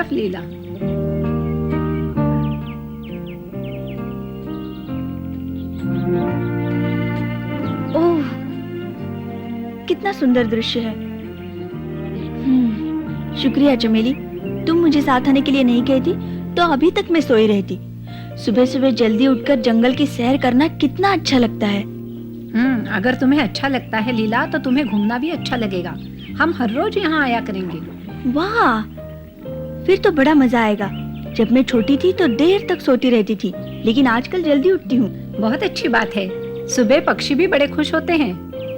तरफ लीला। ओह, कितना सुंदर दृश्य है। शुक्रिया चमेली, तुम मुझे साथ आने के लिए नहीं कहती तो अभी तक मैं सोई रहती। सुबह सुबह जल्दी उठकर जंगल की सैर करना कितना अच्छा लगता है। अगर तुम्हें अच्छा लगता है लीला तो तुम्हें घूमना भी अच्छा लगेगा। हम हर रोज यहाँ आया करेंगे। वाह, फिर तो बड़ा मजा आएगा। जब मैं छोटी थी तो देर तक सोती रहती थी, लेकिन आजकल जल्दी उठती हूँ। बहुत अच्छी बात है। सुबह पक्षी भी बड़े खुश होते हैं।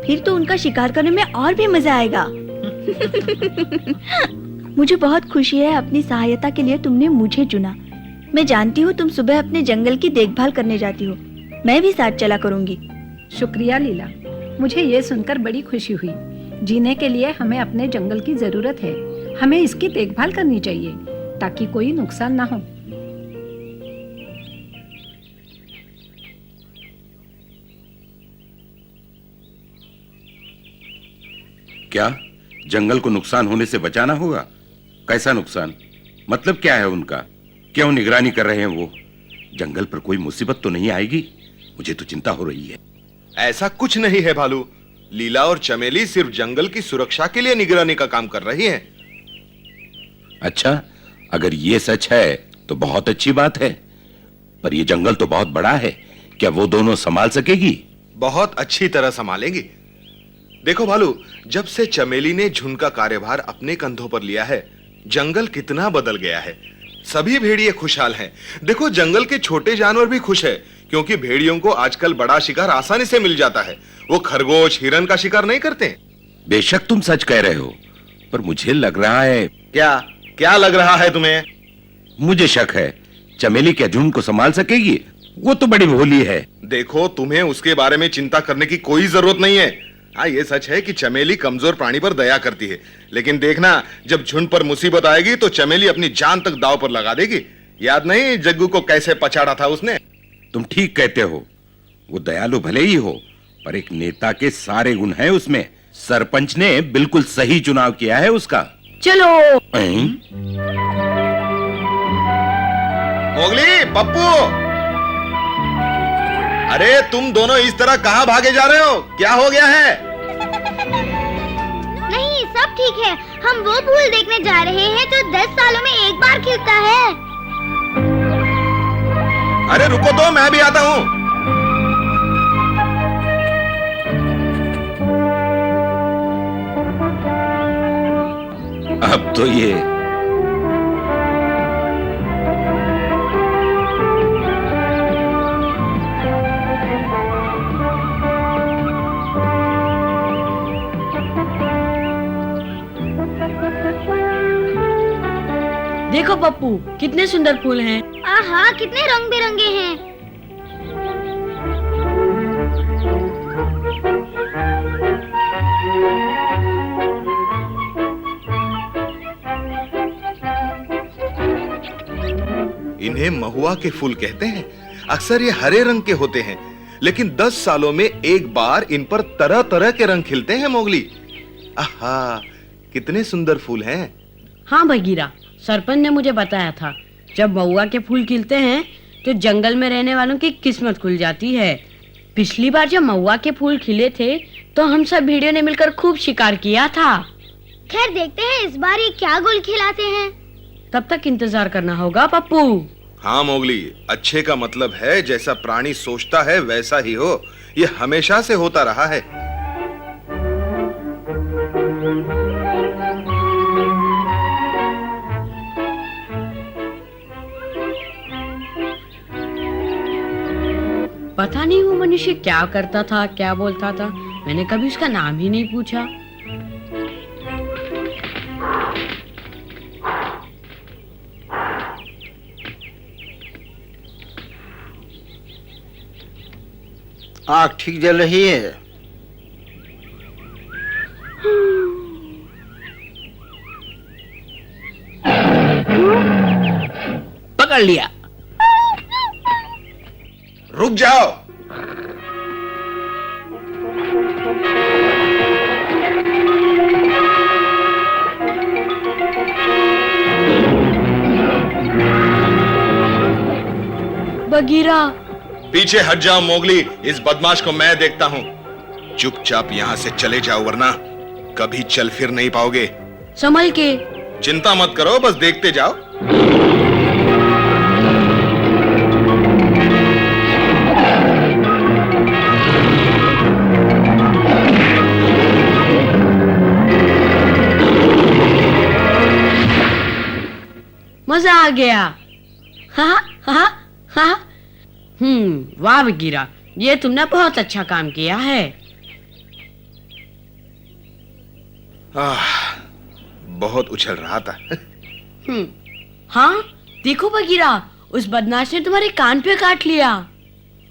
फिर तो उनका शिकार करने में और भी मजा आएगा। मुझे बहुत खुशी है अपनी सहायता के लिए तुमने मुझे चुना। मैं जानती हूँ तुम सुबह अपने जंगल की देखभाल करने जाती हो। मैं भी साथ चला करूँगी। शुक्रिया लीला, मुझे ये सुनकर बड़ी खुशी हुई। जीने के लिए हमें अपने जंगल की जरूरत है। हमें इसकी देखभाल करनी चाहिए ताकि कोई नुकसान ना हो। क्या जंगल को नुकसान होने से बचाना होगा? कैसा नुकसान? मतलब क्या है उनका? क्यों निगरानी कर रहे हैं वो? जंगल पर कोई मुसीबत तो नहीं आएगी? मुझे तो चिंता हो रही है। ऐसा कुछ नहीं है भालू। लीला और चमेली सिर्फ जंगल की सुरक्षा के लिए निगरानी का काम कर रही हैं। अच्छा, अगर ये सच है तो बहुत अच्छी बात है। पर ये जंगल तो बहुत बड़ा है, क्या वो दोनों संभाल सकेगी? बहुत अच्छी तरह संभालेंगी। देखो भालू, जब से चमेली ने झुंड का कार्यभार अपने कंधों पर लिया है, जंगल कितना बदल गया है। सभी भेड़िए खुशहाल हैं। देखो, जंगल के छोटे जानवर भी खुश है, क्योंकि भेड़ियों को आजकल बड़ा शिकार आसानी से मिल जाता है। वो खरगोश, हिरन का शिकार नहीं करते। बेशक तुम सच कह रहे हो, पर मुझे लग रहा है। क्या लग रहा है तुम्हें? मुझे शक है, चमेली क्या झुंड को संभाल सकेगी? वो तो बड़ी भोली है। देखो, तुम्हें उसके बारे में चिंता करने की कोई जरूरत नहीं है। हाँ, ये सच है कि चमेली कमजोर प्राणी पर दया करती है, लेकिन देखना, जब झुंड पर मुसीबत आएगी तो चमेली अपनी जान तक दांव पर लगा देगी। याद नहीं जग्गू को कैसे पछाड़ा था उसने? तुम ठीक कहते हो। वो दयालु भले ही हो, पर एक नेता के सारे गुण हैं उसमें। सरपंच ने बिल्कुल सही चुनाव किया है उसका। चलो। मोगली, पप्पू, अरे तुम दोनों इस तरह कहां भागे जा रहे हो? क्या हो गया है? नहीं, सब ठीक है। हम वो फूल देखने जा रहे हैं जो 10 सालों में एक बार खिलता है। अरे रुको तो, मैं भी आता हूं। अब तो ये देखो पप्पू, कितने सुंदर फूल हैं। आहा, कितने रंग बिरंगे हैं। इन्हें महुआ के फूल कहते हैं। अक्सर ये हरे रंग के होते हैं, लेकिन 10 सालों में एक बार इन पर तरह तरह के रंग खिलते हैं। मोगली, आहा, कितने सुंदर फूल हैं। हाँ भगीरा, सरपंच ने मुझे बताया था, जब महुआ के फूल खिलते हैं तो जंगल में रहने वालों की किस्मत खुल जाती है। पिछली बार जब महुआ के फूल खिले थे तो हम सब भेड़ियों ने मिलकर खूब शिकार किया था। खैर, देखते हैं इस बार ये क्या गुल खिलाते हैं। तब तक इंतजार करना होगा पप्पू। हाँ मोगली, अच्छे का मतलब है जैसा प्राणी सोचता है वैसा ही हो। ये हमेशा से होता रहा है। पता नहीं वो मनुष्य क्या करता था, क्या बोलता था। मैंने कभी उसका नाम ही नहीं पूछा। आँख ठीक जल रही है। पकड़ लिया। रुक जाओ। बगीरा। पीछे हट जाओ मोगली, इस बदमाश को मैं देखता हूँ। चुपचाप यहाँ से चले जाओ वरना कभी चल फिर नहीं पाओगे। संभल के। चिंता मत करो, बस देखते जाओ। मजा आ गया। हाँ हाँ हाँ। वाह बगीरा, ये तुमने बहुत अच्छा काम किया है। बहुत उछल रहा था। हाँ देखो बगीरा, उस बदमाश ने तुम्हारे कान पे काट लिया।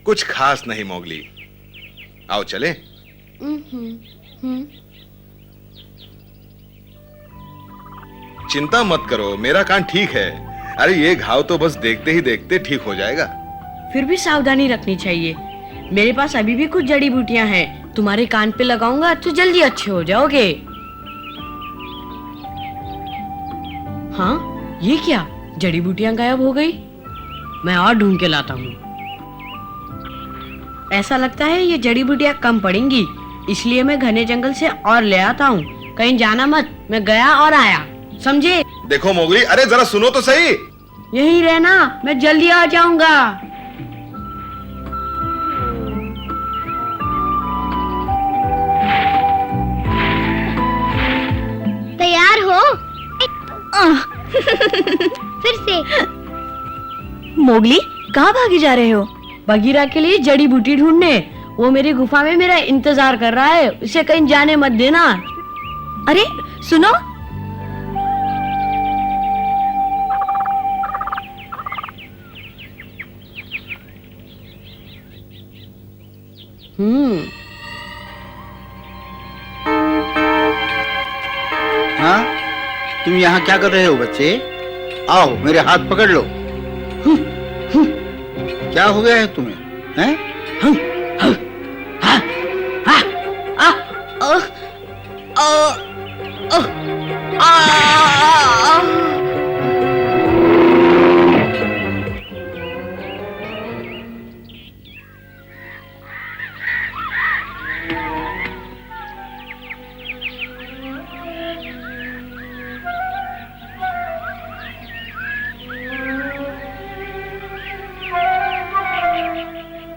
कुछ खास नहीं मोगली, आओ चले। चिंता मत करो, मेरा कान ठीक है। अरे ये घाव तो बस देखते ही देखते ठीक हो जाएगा। फिर भी सावधानी रखनी चाहिए। मेरे पास अभी भी कुछ जड़ी बूटियां हैं, तुम्हारे कान पे लगाऊंगा तो जल्दी अच्छे हो जाओगे। हाँ ये क्या, जड़ी बूटियां गायब हो गई। मैं और ढूंढ के लाता हूँ। ऐसा लगता है ये जड़ी बूटियां कम पड़ेंगी, इसलिए मैं घने जंगल से और ले आता हूँ। कहीं जाना मत, मैं गया और आया, समझे? देखो मोगली, अरे जरा सुनो तो सही। यहीं रहना, मैं जल्दी आ जाऊंगा। तैयार हो? फिर से। मोगली, कहाँ भागे जा रहे हो? बगीरा के लिए जड़ी बूटी ढूंढने। वो मेरी गुफा में मेरा इंतजार कर रहा है, उसे कहीं जाने मत देना। अरे सुनो, हाँ, तुम यहाँ क्या कर रहे हो बच्चे? आओ मेरे हाथ पकड़ लो। क्या हो गया है तुम्हें? हैं?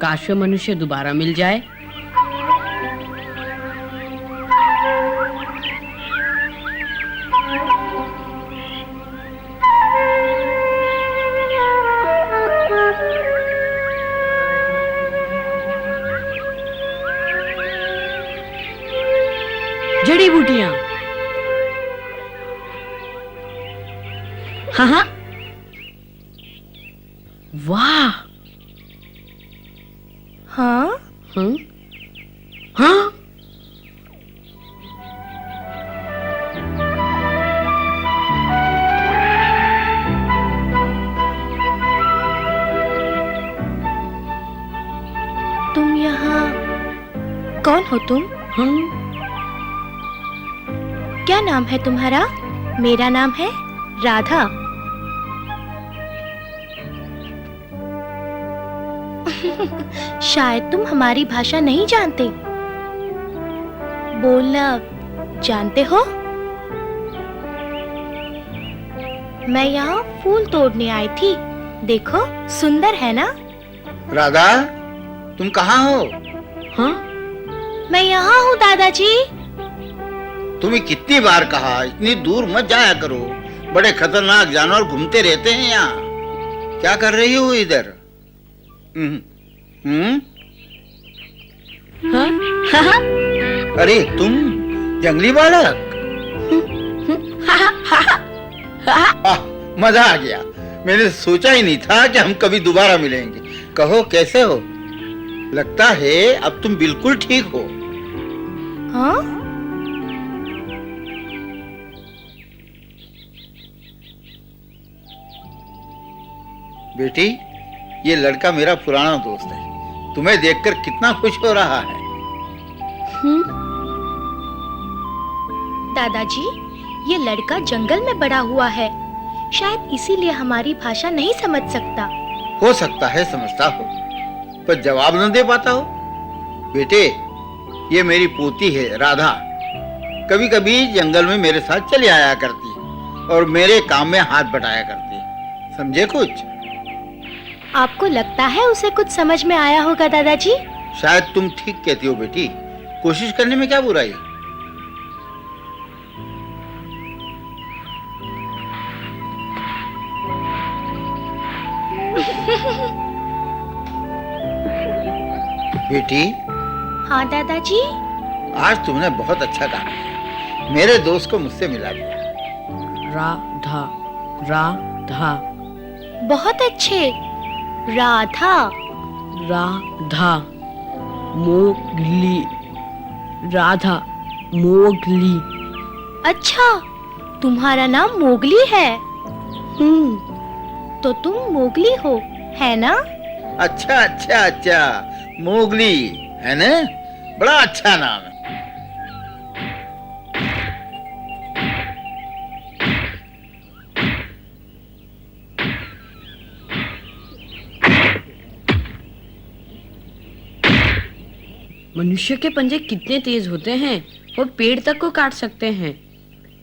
काश वे मनुष्य दोबारा मिल जाए। जड़ी बूटियां। हाँ हाँ, वाह। हाँ हाँ। तुम यहाँ कौन हो तुम? क्या नाम है तुम्हारा? मेरा नाम है राधा। शायद तुम हमारी भाषा नहीं जानते। बोलना जानते हो? मैं यहाँ फूल तोड़ने आई थी। देखो सुंदर है ना? राधा, तुम कहाँ हो? हाँ? मैं यहाँ हूँ दादाजी। तुम्हें कितनी बार कहा इतनी दूर मत जाया करो, बड़े खतरनाक जानवर घूमते रहते हैं यहाँ। क्या कर रही हो इधर? हाँ? अरे तुम जंगली बालक। मजा आ गया। मैंने सोचा ही नहीं था कि हम कभी दोबारा मिलेंगे। कहो कैसे हो? लगता है अब तुम बिल्कुल ठीक हो। हाँ? बेटी, ये लड़का मेरा पुराना दोस्त है। तुम्हें देखकर कितना खुश हो रहा है। दादाजी, ये लड़का जंगल में बड़ा हुआ है, शायद इसीलिए हमारी भाषा नहीं समझ सकता। हो सकता है समझता हो, पर जवाब न दे पाता हो। बेटे, ये मेरी पोती है राधा। कभी कभी जंगल में मेरे साथ चली आया करती और मेरे काम में हाथ बटाया करती। समझे कुछ? आपको लगता है उसे कुछ समझ में आया होगा दादाजी? शायद तुम ठीक कहती हो बेटी। कोशिश करने में क्या बुराई है? बेटी, हाँ दादाजी। आज तुमने बहुत अच्छा काम किया। मेरे दोस्त को मुझसे मिला दिया। राधा राधा बहुत अच्छे। राधा। Radha Mowgli Radha Mowgli. अच्छा, तुम्हारा नाम मोगली है? तो तुम मोगली हो, है ना? अच्छा अच्छा अच्छा, मोगली है ना? बड़ा अच्छा नाम है। मनुष्य के पंजे कितने तेज होते हैं, वो पेड़ तक को काट सकते हैं।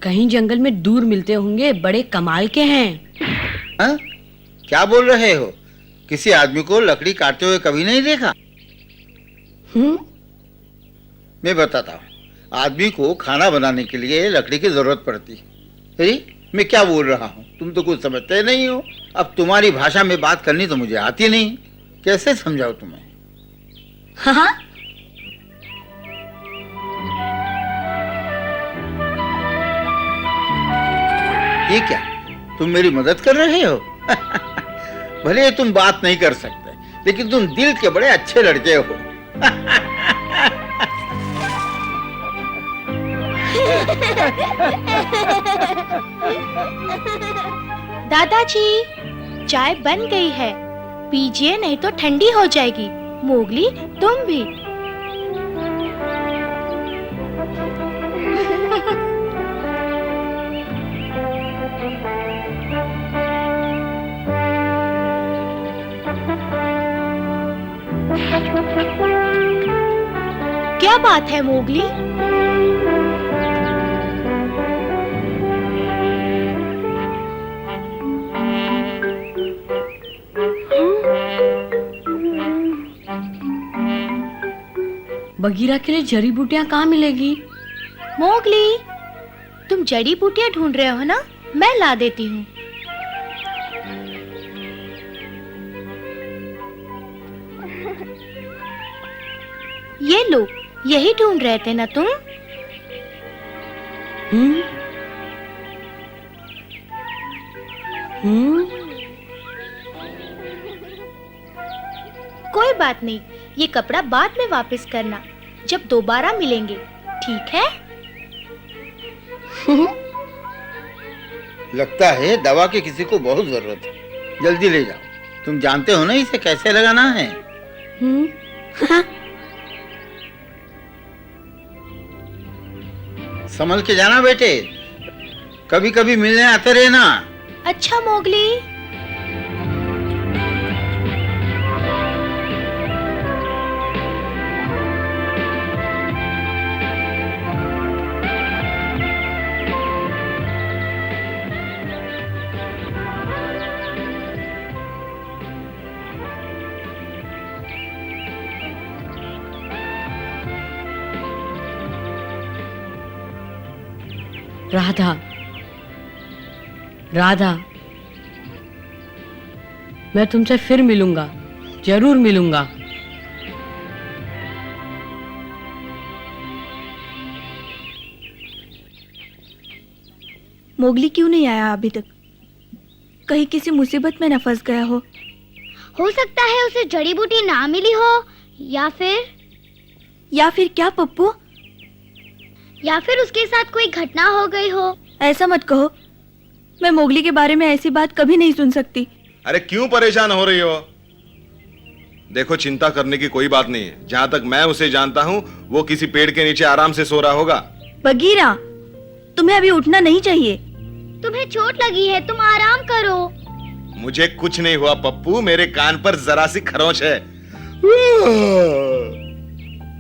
कहीं जंगल में दूर मिलते होंगे, बड़े कमाल के हैं। हाँ? क्या बोल रहे हो? किसी आदमी को लकड़ी काटते हुए कभी नहीं देखा? मैं बताता हूँ। आदमी को खाना बनाने के लिए लकड़ी की जरूरत पड़ती है। अरे, मैं क्या बोल रहा हूँ, तुम तो कुछ समझते नहीं हो। अब तुम्हारी भाषा में बात करनी तो मुझे आती नहीं, कैसे समझाऊं तुम्हें? हाँ, ये क्या, तुम मेरी मदद कर रहे हो? भले तुम बात नहीं कर सकते, लेकिन तुम दिल के बड़े अच्छे लड़के हो। दादाजी, चाय बन गई है, पीजिए नहीं तो ठंडी हो जाएगी। मोगली, तुम भी। क्या बात है मोगली? बगीरा के लिए जड़ी बूटियां कहाँ मिलेगी? मोगली, तुम जड़ी बूटियां ढूंढ रहे हो ना? मैं ला देती हूँ। ये लो, यही ढूंढ रहे थे ना तुम? हम्म हम्म कोई बात नहीं, ये कपड़ा बाद में वापस करना, जब दोबारा मिलेंगे, ठीक है? लगता है दवा की किसी को बहुत जरूरत है। जल्दी ले जाओ। तुम जानते हो ना इसे कैसे लगाना है? संभल के जाना बेटे, कभी कभी मिलने आते रहना। अच्छा मोगली। राधा राधा, मैं तुमसे फिर मिलूंगा, जरूर मिलूंगा। मोगली क्यों नहीं आया अभी तक? कहीं किसी मुसीबत में न फंस गया हो सकता है उसे जड़ी बूटी ना मिली हो, या फिर क्या पप्पू? या फिर उसके साथ कोई घटना हो गई हो। ऐसा मत कहो, मैं मोगली के बारे में ऐसी बात कभी नहीं सुन सकती। अरे क्यों परेशान हो रही हो? देखो, चिंता करने की कोई बात नहीं है। जहां तक मैं उसे जानता हूं, वो किसी पेड़ के नीचे आराम से सो रहा होगा। बगीरा, तुम्हें अभी उठना नहीं चाहिए। तुम्हें चोट लगी है, तुम आराम करो। मुझे कुछ नहीं हुआ पप्पू, मेरे कान पर जरा सी खरोंच है।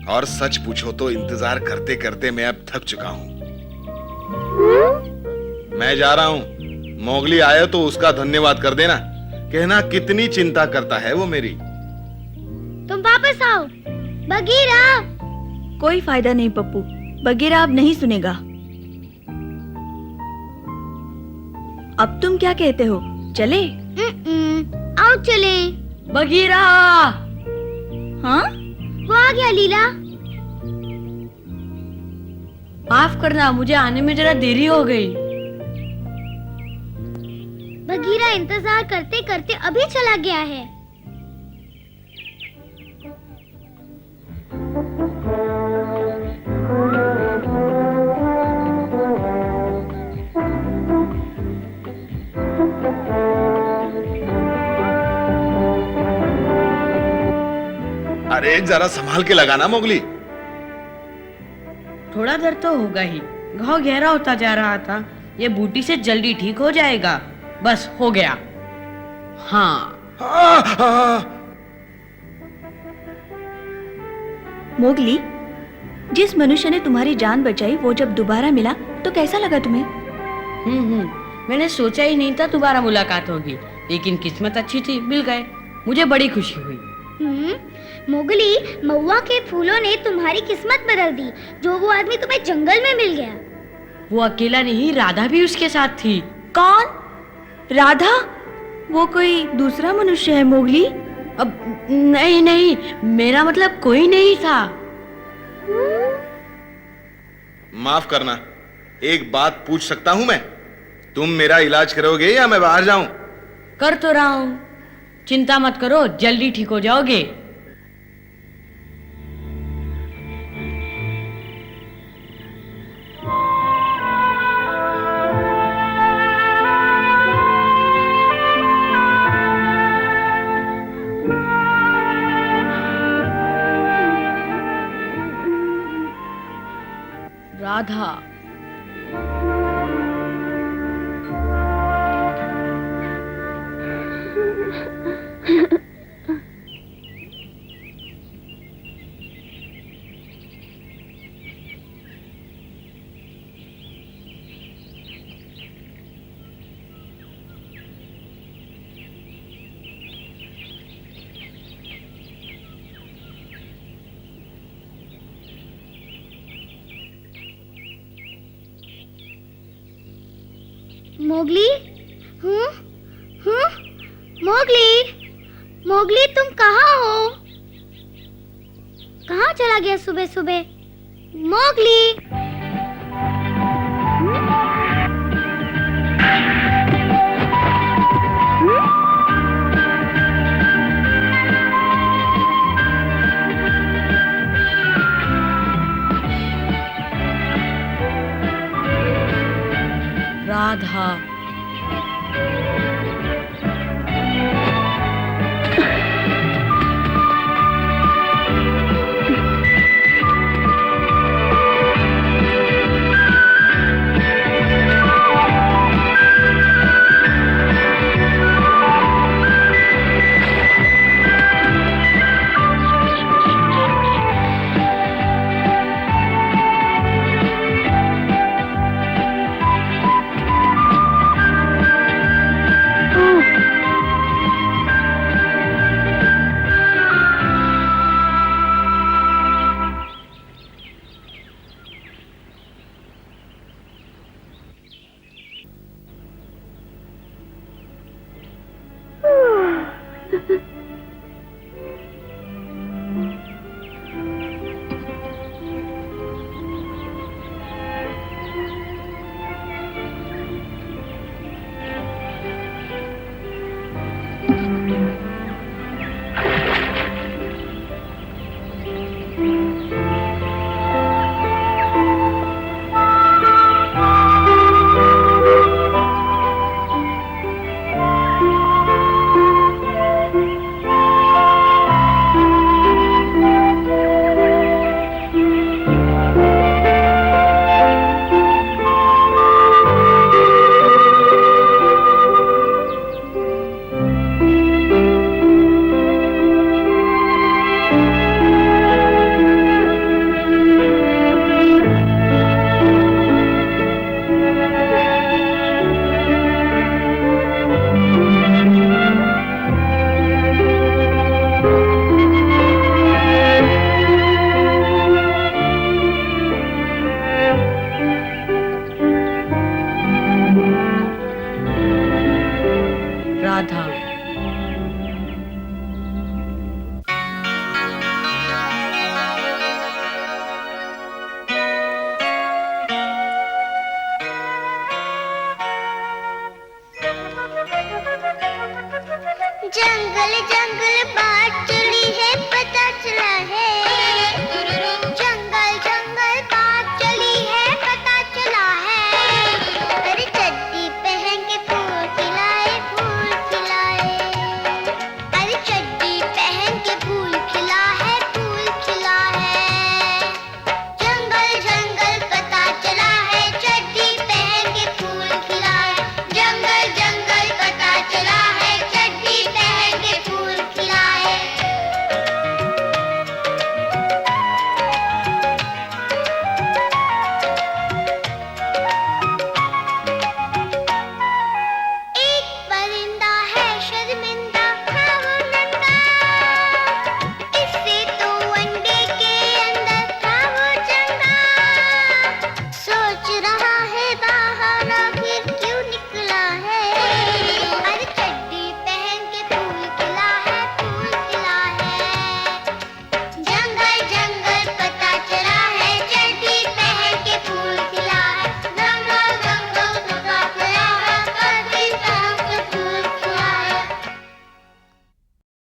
और सच पूछो तो इंतजार करते करते मैं अब थक चुका हूं। मैं जा रहा हूं। मोगली आए तो उसका धन्यवाद कर देना, कहना कितनी चिंता करता है वो मेरी। तुम वापस आओ। बगीरा। कोई फायदा नहीं पप्पू, बगीरा अब नहीं सुनेगा। अब तुम क्या कहते हो, चले? आओ चले। बगीरा। हाँ, वो आ गया लीला। माफ करना, मुझे आने में जरा देरी हो गई। बगीरा इंतजार करते करते अभी चला गया है। अरे जरा संभाल के लगाना मोगली। थोड़ा दर्द तो होगा ही, घाव गहरा होता जा रहा था। ये बूटी से जल्दी ठीक हो जाएगा। बस हो गया। हाँ। मोगली, जिस मनुष्य ने तुम्हारी जान बचाई वो जब दोबारा मिला तो कैसा लगा तुम्हें? मैंने सोचा ही नहीं था दोबारा मुलाकात होगी, लेकिन किस्मत अच्छी थी, मिल गए। मुझे बड़ी खुशी हुई। मोगली, महुआ के फूलों ने तुम्हारी किस्मत बदल दी। जो वो आदमी तुम्हें जंगल में मिल गया। वो अकेला नहीं, राधा भी उसके साथ थी। कौन? राधा? वो कोई दूसरा मनुष्य है मोगली? अब नहीं नहीं, मेरा मतलब कोई नहीं था। माफ करना, एक बात पूछ सकता हूं मैं? तुम मेरा इलाज करोगे या मैं बाहर जाऊं? कर तो रहा हूं, चिंता मत करो, जल्दी ठीक हो जाओगे। राधा। मोगली, मोगली, मोगली तुम कहाँ हो? कहाँ चला गया सुबह सुबह? मोगली। राधा। जंगल जंगल बात चली है, पता चला है